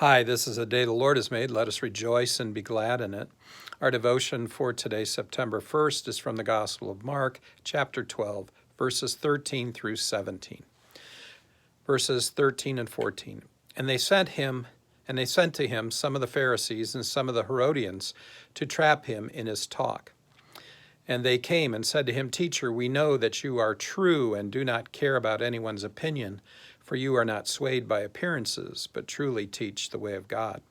Hi, this is a day the Lord has made. Let us rejoice and be glad in it. Our devotion for today, September 1st, is from the Gospel of Mark, chapter 12, verses 13 through 17. Verses 13 and 14. And they sent to him some of the Pharisees and some of the Herodians to trap him in his talk. And they came and said to him, Teacher, we know that you are true and do not care about anyone's opinion, for you are not swayed by appearances, but truly teach the way of God.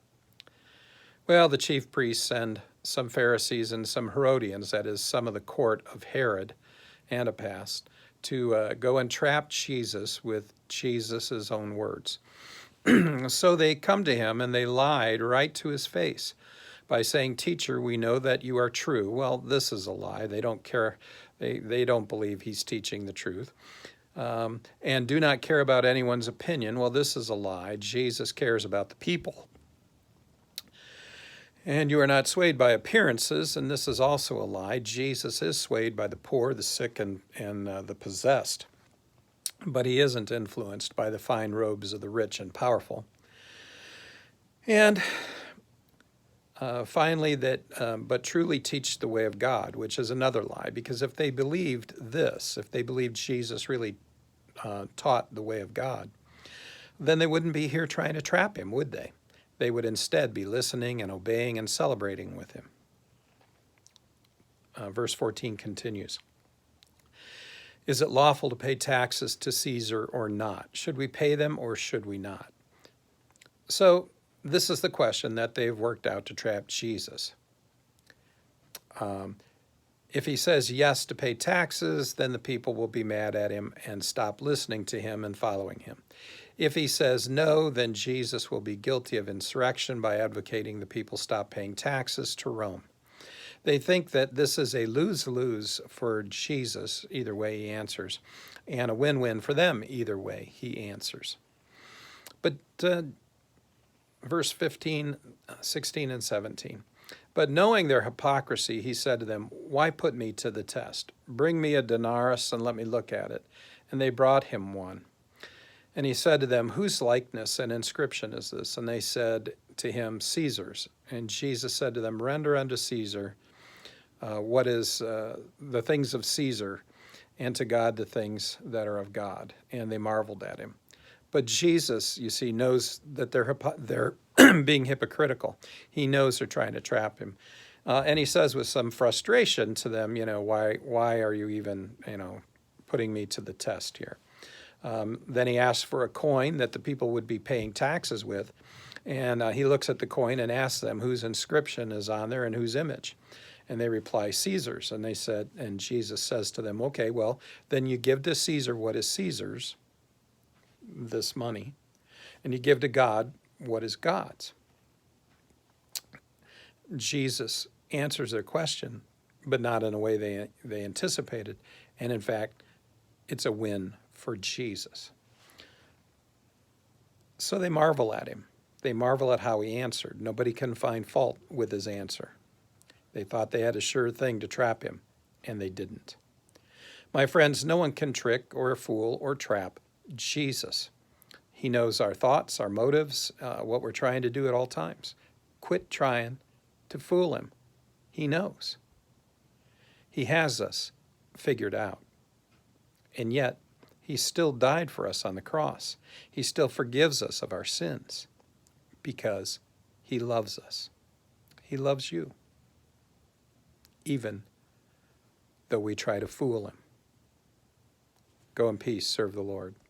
Well, the chief priests and some Pharisees and some Herodians, that is, some of the court of Herod Antipas, to go and trap Jesus with Jesus' own words. So they come to him and they lied right to his face by saying, Teacher, we know that you are true. Well, this is a lie. They don't care. They don't believe he's teaching the truth. And do not care about anyone's opinion. Well, this is a lie. Jesus cares about the people. And you are not swayed by appearances, and this is also a lie. Jesus is swayed by the poor, the sick, and the possessed. But he isn't influenced by the fine robes of the rich and powerful. And finally, but truly teach the way of God, which is another lie. Because if they believed this, if they believed Jesus really taught the way of God, then they wouldn't be here trying to trap him, would they? They would instead be listening and obeying and celebrating with him. Verse 14 continues. Is it lawful to pay taxes to Caesar or not? Should we pay them or should we not? So this is the question that they've worked out to trap Jesus. If he says yes to pay taxes, then the people will be mad at him and stop listening to him and following him. If he says no, then Jesus will be guilty of insurrection by advocating the people stop paying taxes to Rome. They think that this is a lose-lose for Jesus, either way he answers, and a win-win for them, either way he answers. But verse 15, 16, and 17. But knowing their hypocrisy, he said to them, Why put me to the test? Bring me a denarius and let me look at it. And they brought him one. And he said to them, Whose likeness and inscription is this? And they said to him, Caesar's. And Jesus said to them, Render unto Caesar what is the things of Caesar, and to God the things that are of God. And they marveled at him. But Jesus, you see, knows that they're being hypocritical. He knows they're trying to trap him. And he says with some frustration to them, why are you even, putting me to the test here? Then he asks for a coin that the people would be paying taxes with. And he looks at the coin and asks them whose inscription is on there and whose image. And they reply, Caesar's. And Jesus says to them, okay, well, then you give to Caesar what is Caesar's, this money, and you give to God what is God's. Jesus answers their question, but not in a way they anticipated. And in fact, it's a win for Jesus. So they marvel at him. They marvel at how he answered. Nobody can find fault with his answer. They thought they had a sure thing to trap him, and they didn't. My friends, no one can trick or fool or trap Jesus. He knows our thoughts, our motives, what we're trying to do at all times. Quit trying to fool him. He knows. He has us figured out. And yet, he still died for us on the cross. He still forgives us of our sins because he loves us. He loves you, even though we try to fool him. Go in peace, serve the Lord.